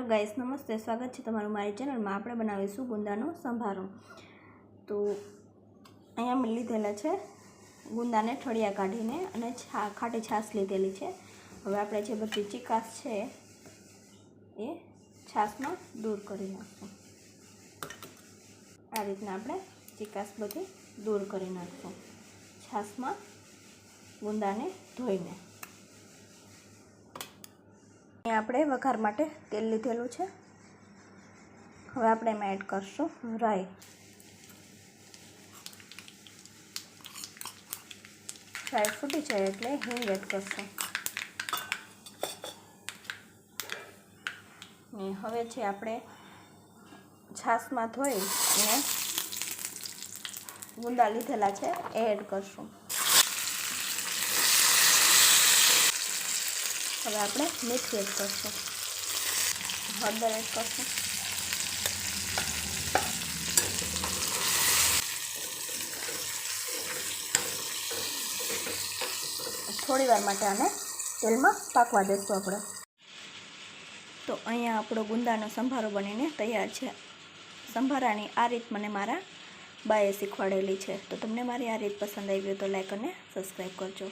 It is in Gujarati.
हेलो गाइस, नमस्ते। स्वागत है तमारुं मारी चेनल में। आपणे बनावीशुं गुंदानो संभारो। तो अहींया मैं लीधेला छे गुंदाने ठळिया काढीने अने खाटी छाश लीधेली छे। हवे आपणे जे बधी चीकाश छे ए छाशमां दूर करी नाखशुं। आ रीतना आपणे चीकाश बधी दूर करी नाखशुं छाशमां गुंदाने धोईने। આપણે વઘાર માટે તેલ લીધેલું છે। હવે આપણે એમાં એડ કરશું રાઈ। રાઈ ફૂટી જાય એટલે હિંગ એડ કરશું। ને હવે છે આપણે છાશમાં ધોઈ અને ગુંદા લીધેલા છે એ એડ કરશું। હવે આપણે મીઠું એડ કરશું, હળદર એડ કરશું, થોડી વાર માટે આને તેલમાં પાકવા દેશું આપણે। તો અહીંયા આપણો ગુંદાનો સંભારો બનીને તૈયાર છે। સંભારાની આ રીત મને મારા બાએ શીખવાડેલી છે। તો તમને મારી આ રીત પસંદ આવી હોય તો લાઈક અને સબસ્ક્રાઈબ કરજો।